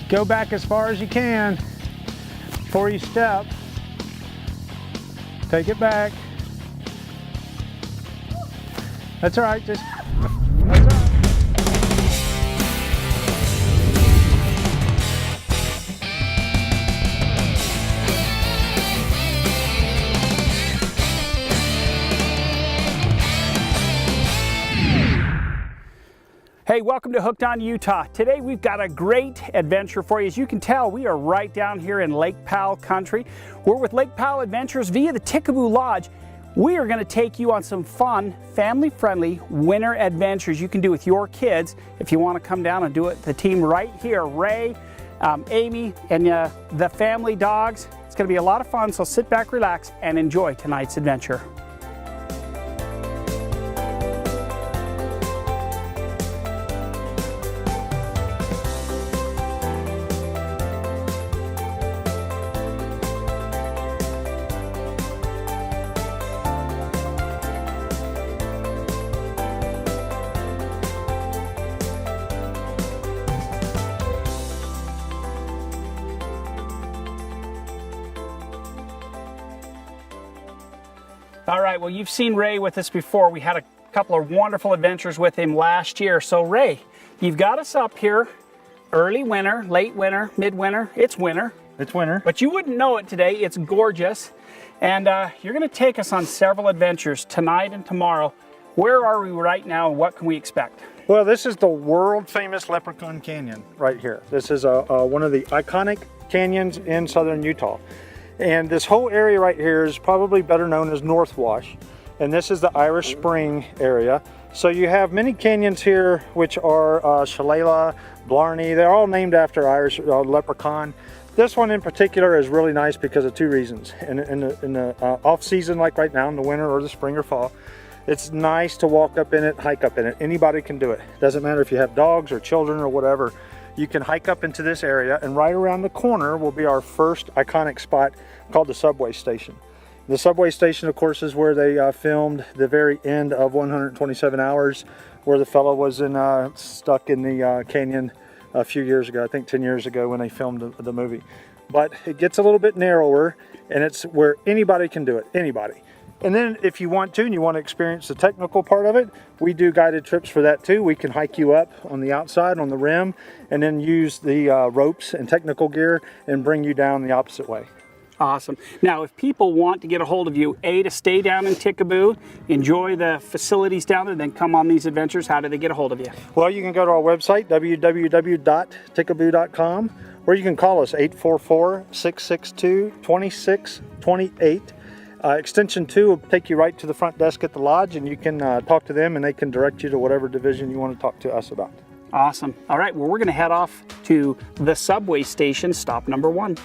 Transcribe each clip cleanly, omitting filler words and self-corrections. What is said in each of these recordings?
Go back as far as you can before you step. Take it back. That's all right, that's all right. Hey, welcome to Hooked on Utah. Today we've got a great adventure for you. As you can tell, we are right down here in Lake Powell country. We're with Lake Powell Adventures via the Ticaboo Lodge. We are going to take you on some fun, family-friendly winter adventures you can do with your kids. If you want to come down and do it, the team right here, Ray, Amy, and the family dogs. It's going to be a lot of fun, so sit back, relax, and enjoy tonight's adventure. All right, well, you've seen Ray with us before. We had a couple of wonderful adventures with him last year. So Ray, you've got us up here, early winter, late winter, midwinter. It's winter. It's winter. But you wouldn't know it today. It's gorgeous. And you're going to take us on several adventures tonight and tomorrow. Where are we right now and what can we expect? Well, this is the world famous Leprechaun Canyon right here. This is one of the iconic canyons in southern Utah. And this whole area right here is probably better known as North Wash. And this is the Irish Spring area. So you have many canyons here, which are Shillelagh, Blarney. They're all named after Irish leprechaun. This one in particular is really nice because of two reasons. In the off season, like right now in the winter or the spring or fall, it's nice to walk up in it, hike up in it. Anybody can do it. Doesn't matter if you have dogs or children or whatever. You can hike up into this area, and right around the corner will be our first iconic spot called the subway station. The subway station, of course, is where they filmed the very end of 127 Hours, where the fellow was stuck in the canyon a few years ago, I think 10 years ago when they filmed the movie. But it gets a little bit narrower, and it's where anybody can do it, anybody. And then if you want to and you want to experience the technical part of it, we do guided trips for that too. We can hike you up on the outside, on the rim, and then use the ropes and technical gear and bring you down the opposite way. Awesome. Now, if people want to get a hold of you, to stay down in Ticaboo, enjoy the facilities down there, then come on these adventures, how do they get a hold of you? Well, you can go to our website, www.ticaboo.com, or you can call us 844-662-2628. Extension 2 will take you right to the front desk at the lodge, and you can talk to them and they can direct you to whatever division you want to talk to us about. Awesome. All right, well, we're going to head off to the subway station, stop number 1.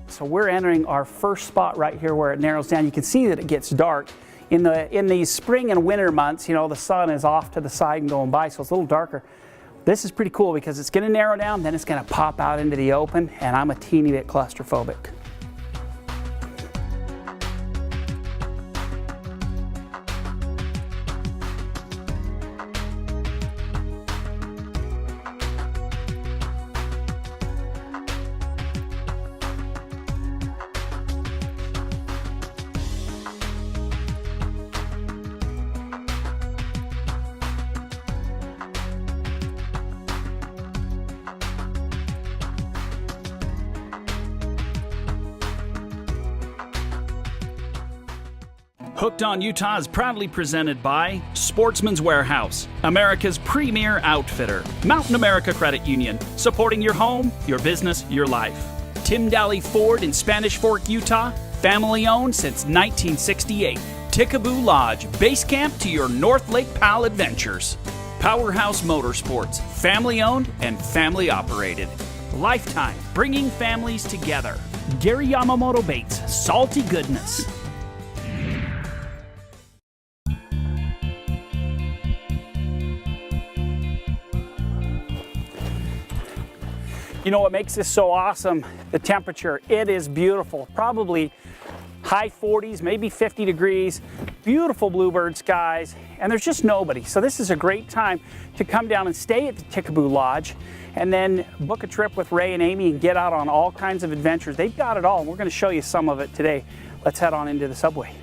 So we're entering our first spot right here where it narrows down. You can see that it gets dark. In the spring and winter months, you know, the sun is off to the side and going by, so it's a little darker. This is pretty cool because it's going to narrow down, then it's going to pop out into the open, and I'm a teeny bit claustrophobic. Hooked on Utah is proudly presented by Sportsman's Warehouse, America's premier outfitter. Mountain America Credit Union, supporting your home, your business, your life. Tim Daly Ford in Spanish Fork, Utah, family owned since 1968. Ticaboo Lodge, base camp to your North Lake Powell adventures. Powerhouse Motorsports, family owned and family operated. Lifetime, bringing families together. Gary Yamamoto Baits, salty goodness. You know what makes this so awesome? The temperature. It is beautiful. Probably high 40s, maybe 50 degrees. beautiful bluebird skies, and there's just nobody. So this is a great time to come down and stay at the Ticaboo Lodge and then book a trip with Ray and Amy and get out on all kinds of adventures. They've got it all, and we're going to show you some of it today. Let's head on into the subway.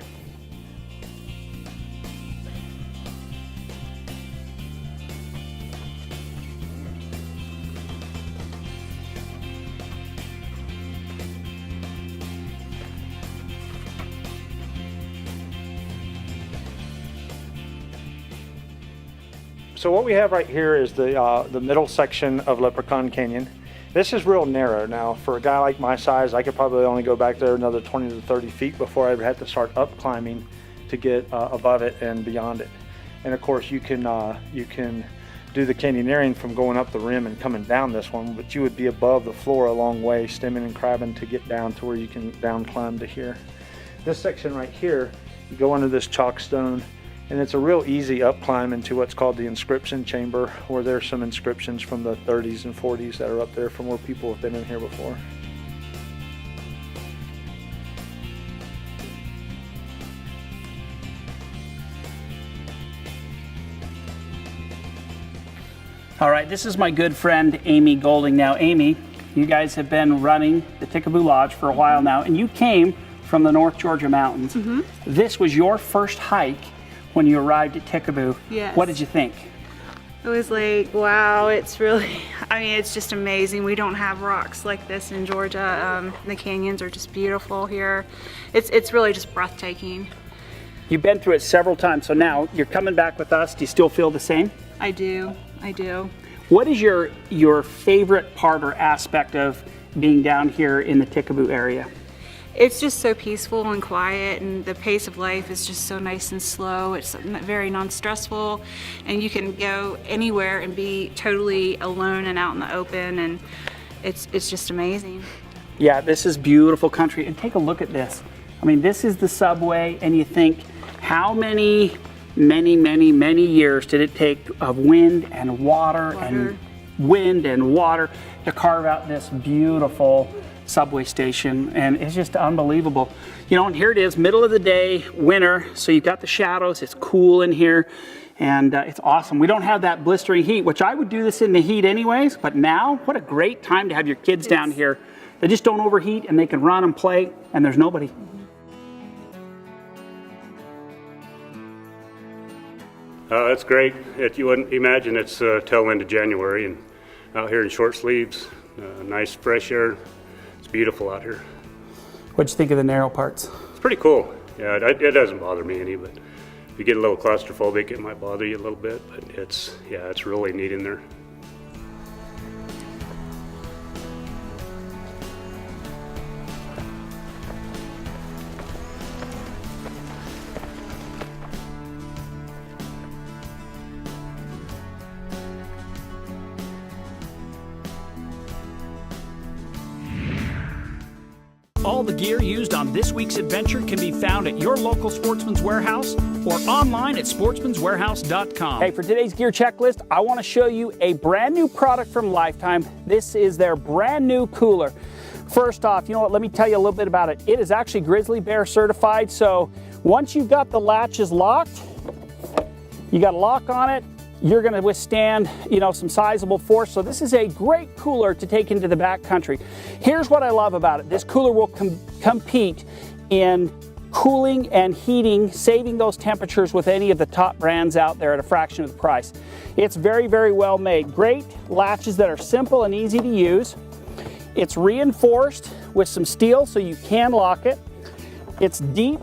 So what we have right here is the middle section of Leprechaun Canyon. This is real narrow now. For a guy like my size, I could probably only go back there another 20 to 30 feet before I would have to start up climbing to get above it and beyond it. And of course you can do the canyoneering from going up the rim and coming down this one, but you would be above the floor a long way, stemming and crabbing to get down to where you can down climb to here. This section right here, you go under this chalk stone, and it's a real easy up climb into what's called the inscription chamber, where there's some inscriptions from the 30s and 40s that are up there from where people have been in here before. All right, this is my good friend Amy Golding. Now, Amy, you guys have been running the Ticaboo Lodge for a while now, and you came from the North Georgia mountains. This was your first hike when you arrived at Ticaboo. Yes. What did you think? It was like, wow, it's really, I mean, it's just amazing. We don't have rocks like this in Georgia. The canyons are just beautiful here. It's really just breathtaking. You've been through it several times, so now you're coming back with us. Do you still feel the same? I do. What is your favorite part or aspect of being down here in the Ticaboo area? It's just so peaceful and quiet, and the pace of life is just so nice and slow. It's very non-stressful, and you can go anywhere and be totally alone and out in the open, and it's just amazing. Yeah, this is beautiful country, and take a look at this. I mean, this is the subway, and you think, how many years did it take of wind and water and wind and water to carve out this beautiful subway station? And it's just unbelievable. You know, and here it is, middle of the day, winter, so you've got the shadows, it's cool in here, and it's awesome. We don't have that blistering heat, which I would do this in the heat anyways, but now, what a great time to have your kids down here. They just don't overheat, and they can run and play, and there's nobody. It's great. You wouldn't imagine it's tail end of January and out here in short sleeves, nice fresh air. It's beautiful out here. What'd you think of the narrow parts? It's pretty cool. Yeah, it doesn't bother me any, but if you get a little claustrophobic, it might bother you a little bit, but it's really neat in there. All the gear used on this week's adventure can be found at your local Sportsman's Warehouse or online at sportsmanswarehouse.com. Hey, for today's gear checklist, I want to show you a brand new product from Lifetime. This is their brand new cooler. First off, you know what, let me tell you a little bit about it. It is actually grizzly bear certified, so once you've got the latches locked, you got a lock on it, you're going to withstand, you know, some sizable force. So this is a great cooler to take into the backcountry. Here's what I love about it. This cooler will compete in cooling and heating, saving those temperatures with any of the top brands out there at a fraction of the price. It's very, very well made. Great latches that are simple and easy to use. It's reinforced with some steel so you can lock it. It's deep,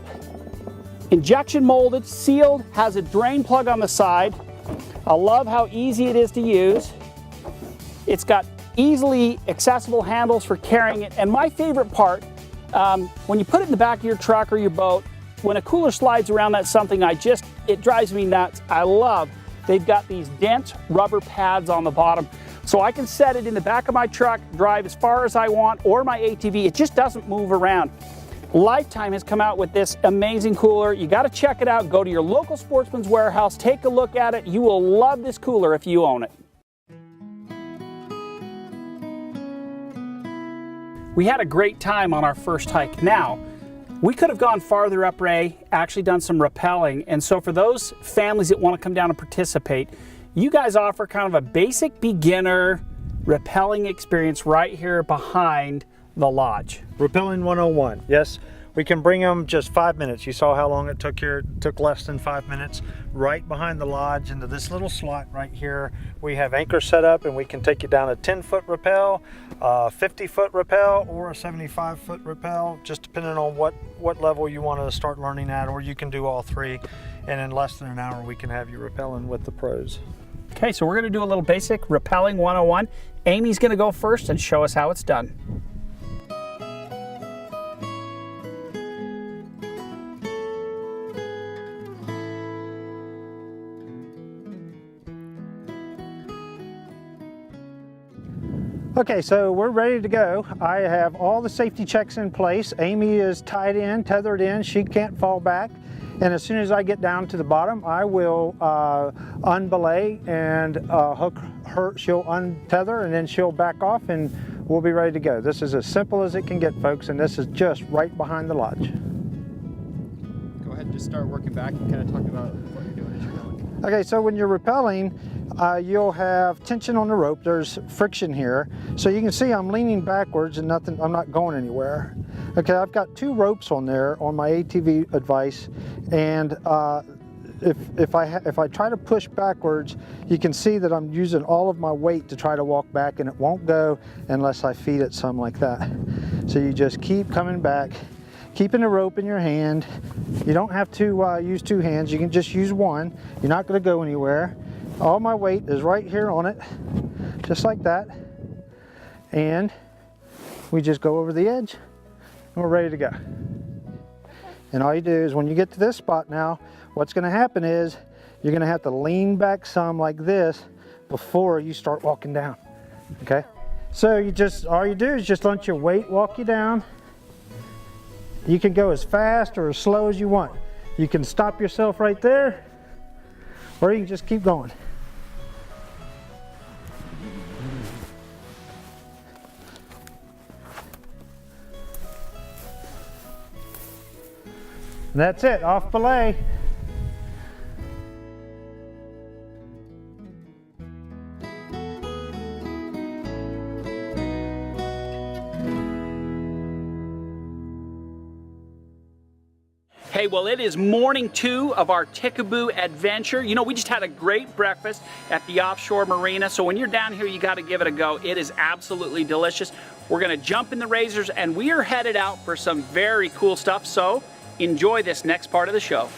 injection molded, sealed, has a drain plug on the side. I love how easy it is to use. It's got easily accessible handles for carrying it. And my favorite part, when you put it in the back of your truck or your boat, when a cooler slides around, that's something it drives me nuts. I love, they've got these dense rubber pads on the bottom. So I can set it in the back of my truck, drive as far as I want, or my ATV. It just doesn't move around. Lifetime has come out with this amazing cooler. You got to check it out. Go to your local Sportsman's Warehouse, take a look at it. You will love this cooler if you own it. We had a great time on our first hike. Now, We could have gone farther up, Ray, actually done some rappelling. And so for those families that want to come down and participate, you guys offer kind of a basic beginner rappelling experience right here behind the lodge. Rappelling 101, yes. We can bring them just 5 minutes. You saw how long it took here. It took less than 5 minutes. Right behind the lodge into this little slot right here, we have anchors set up, and we can take you down a 10-foot rappel, a 50-foot rappel, or a 75-foot rappel, just depending on what level you want to start learning at, or you can do all three. And in less than an hour, we can have you rappelling with the pros. Okay, so we're going to do a little basic rappelling 101. Amy's going to go first and show us how it's done. Okay, so we're ready to go. I have all the safety checks in place. Amy is tied in, tethered in. She can't fall back. And as soon as I get down to the bottom, I will unbelay and hook her. She'll untether, and then she'll back off, and we'll be ready to go. This is as simple as it can get, folks, and this is just right behind the lodge. Go ahead and just start working back and kind of talk about what you're doing as you're going. Okay, so when you're rappelling, you'll have tension on the rope. There's friction here. So you can see I'm leaning backwards and I'm not going anywhere. Okay, I've got 2 ropes on there on my ATV advice, and if I try to push backwards, you can see that I'm using all of my weight to try to walk back, and it won't go unless I feed it some like that. So you just keep coming back, keeping the rope in your hand. You don't have to use 2 hands, you can just use 1. You're not going to go anywhere. All my weight is right here on it, just like that. And we just go over the edge, and we're ready to go. And all you do is when you get to this spot now, what's going to happen is you're going to have to lean back some like this before you start walking down. Okay? So all you do is just let your weight walk you down. You can go as fast or as slow as you want. You can stop yourself right there, or you can just keep going. And that's it, off belay. Hey, well, it is morning 2 of our Ticaboo adventure. You know, we just had a great breakfast at the offshore marina, so when you're down here, you got to give it a go. It is absolutely delicious. We're going to jump in the razors, and we are headed out for some very cool stuff, so enjoy this next part of the show.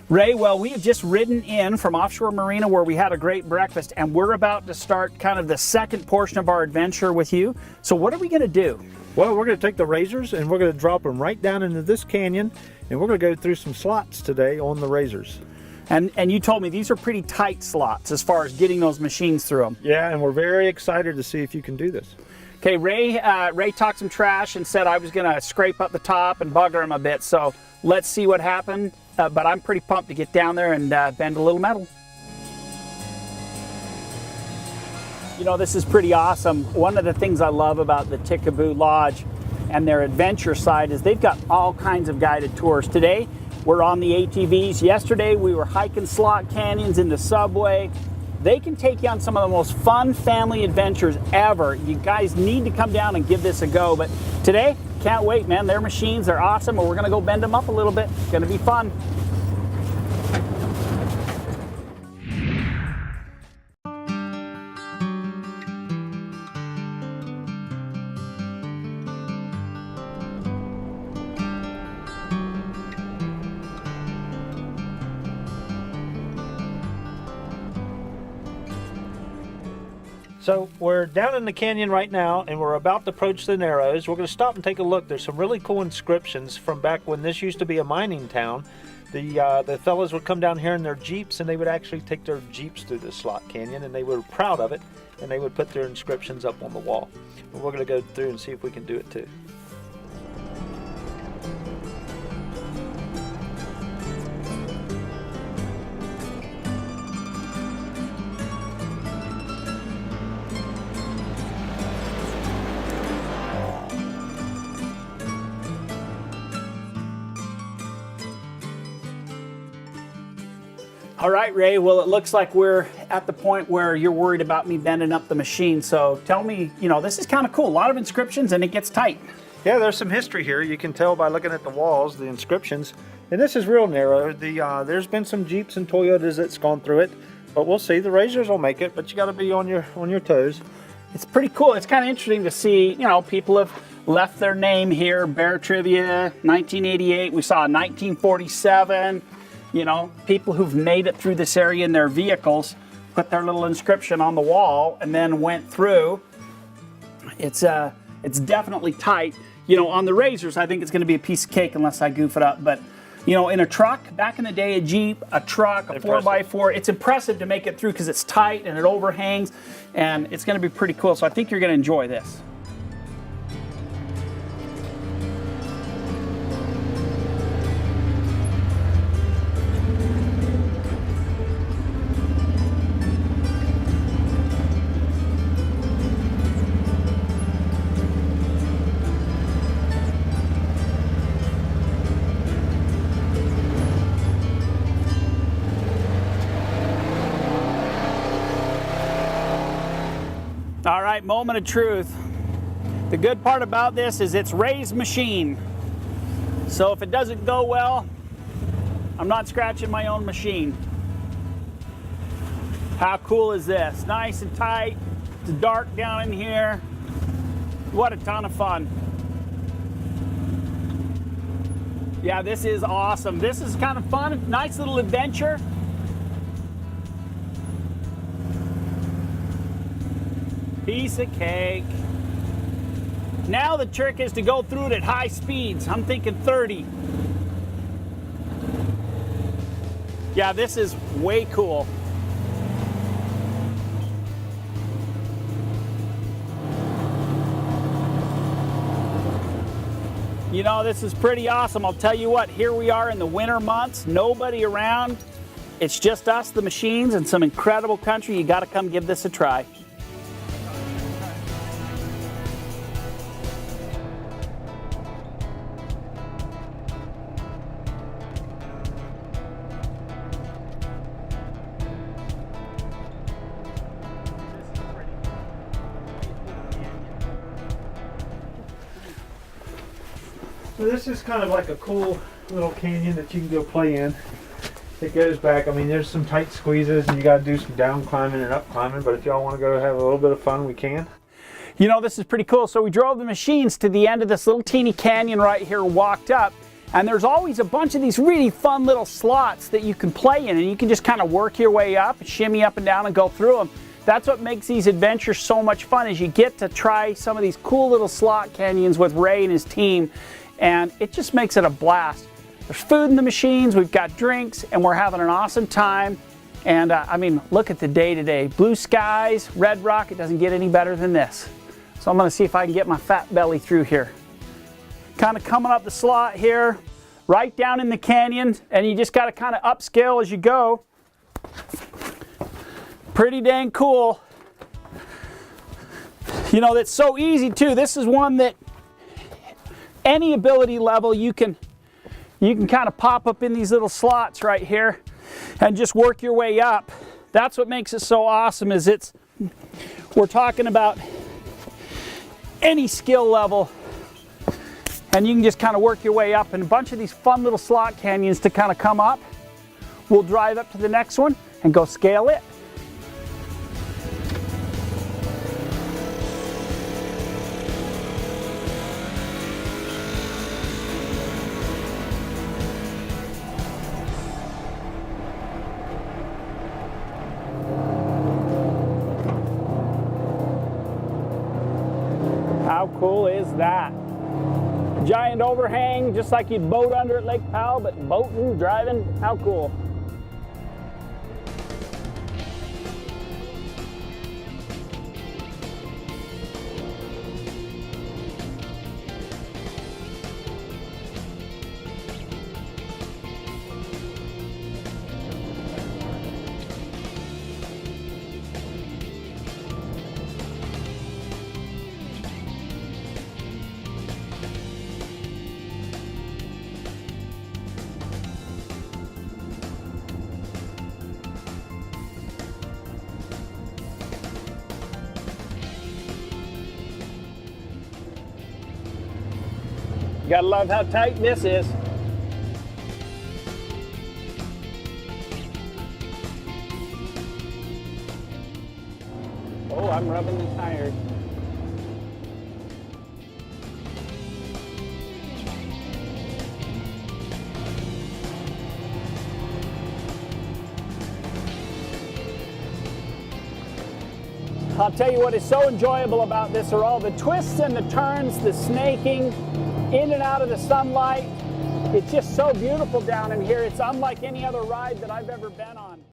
Ray, well, we have just ridden in from offshore marina where we had a great breakfast, and we're about to start kind of the second portion of our adventure with you. So what are we going to do? Well, we're going to take the razors and we're going to drop them right down into this canyon, and we're going to go through some slots today on the razors. And you told me these are pretty tight slots as far as getting those machines through them. Yeah, and we're very excited to see if you can do this. Okay, Ray talked some trash and said I was going to scrape up the top and bugger him a bit, so let's see what happened. But I'm pretty pumped to get down there and bend a little metal. You know, this is pretty awesome. One of the things I love about the Ticaboo Lodge and their adventure side is they've got all kinds of guided tours. Today, we're on the ATVs. Yesterday, we were hiking slot canyons in the subway. They can take you on some of the most fun family adventures ever. You guys need to come down and give this a go. But today, can't wait, man. Their machines are awesome, and we're gonna go bend them up a little bit. It's gonna be fun. So we're down in the canyon right now, and we're about to approach the Narrows. We're going to stop and take a look. There's some really cool inscriptions from back when this used to be a mining town. The fellas would come down here in their Jeeps, and they would actually take their Jeeps through the slot canyon, and they were proud of it. and they would put their inscriptions up on the wall. And we're going to go through and see if we can do it too. All right, Ray, well, it looks like we're at the point where you're worried about me bending up the machine. So tell me, you know, this is kind of cool. A lot of inscriptions and it gets tight. Yeah, there's some history here. You can tell by looking at the walls, the inscriptions. And this is real narrow. There's been some Jeeps and Toyotas that's gone through it, but we'll see. The Razors will make it, but you got to be on your toes. It's pretty cool. It's kind of interesting to see, you know, people have left their name here. Bear Trivia, 1988. We saw 1947. You know, people who've made it through this area in their vehicles put their little inscription on the wall and then went through. It's definitely tight. You know, on the Razors, I think it's going to be a piece of cake unless I goof it up. But, you know, in a truck, back in the day, a Jeep, a truck, a 4x4, it's impressive to make it through because it's tight and it overhangs, and it's going to be pretty cool. So I think you're going to enjoy this. All right, moment of truth. The good part about this is it's Ray's machine. So if it doesn't go well, I'm not scratching my own machine. How cool is this? Nice and tight. It's dark down in here. What a ton of fun. Yeah, this is awesome. This is kind of fun. Nice little adventure. Piece of cake. Now the trick is to go through it at high speeds. I'm thinking 30. Yeah, this is way cool. You know, this is pretty awesome. I'll tell you what, here we are in the winter months, nobody around. It's just us, the machines, and some incredible country. You got to come give this a try. So this is kind of like a cool little canyon that you can go play in. It goes back, I mean, there's some tight squeezes and you got to do some down climbing and up climbing, but if y'all want to go have a little bit of fun, we can. You know, this is pretty cool. So we drove the machines to the end of this little teeny canyon right here, walked up, and there's always a bunch of these really fun little slots that you can play in, and you can just kind of work your way up, shimmy up and down and go through them. That's what makes these adventures so much fun, is you get to try some of these cool little slot canyons with Ray and his team, and it just makes it a blast. There's food in the machines, we've got drinks, and we're having an awesome time. And I mean, look at the day today. Blue skies, red rock, it doesn't get any better than this. So I'm gonna see if I can get my fat belly through here. Kind of coming up the slot here, right down in the canyon, and you just gotta kind of upscale as you go. Pretty dang cool. You know, that's so easy too. This is one that any ability level you can kind of pop up in these little slots right here and just work your way up. That's what makes it so awesome, is we're talking about any skill level, and you can just kind of work your way up, and a bunch of these fun little slot canyons to kind of come up. We'll drive up to the next one and go scale it. How cool is that? Giant overhang, just like you'd boat under at Lake Powell, but boating, driving, how cool. You gotta love how tight this is. Oh, I'm rubbing the tires. I'll tell you what is so enjoyable about this are all the twists and the turns, the snaking, in and out of the sunlight. It's just so beautiful down in here. It's unlike any other ride that I've ever been on.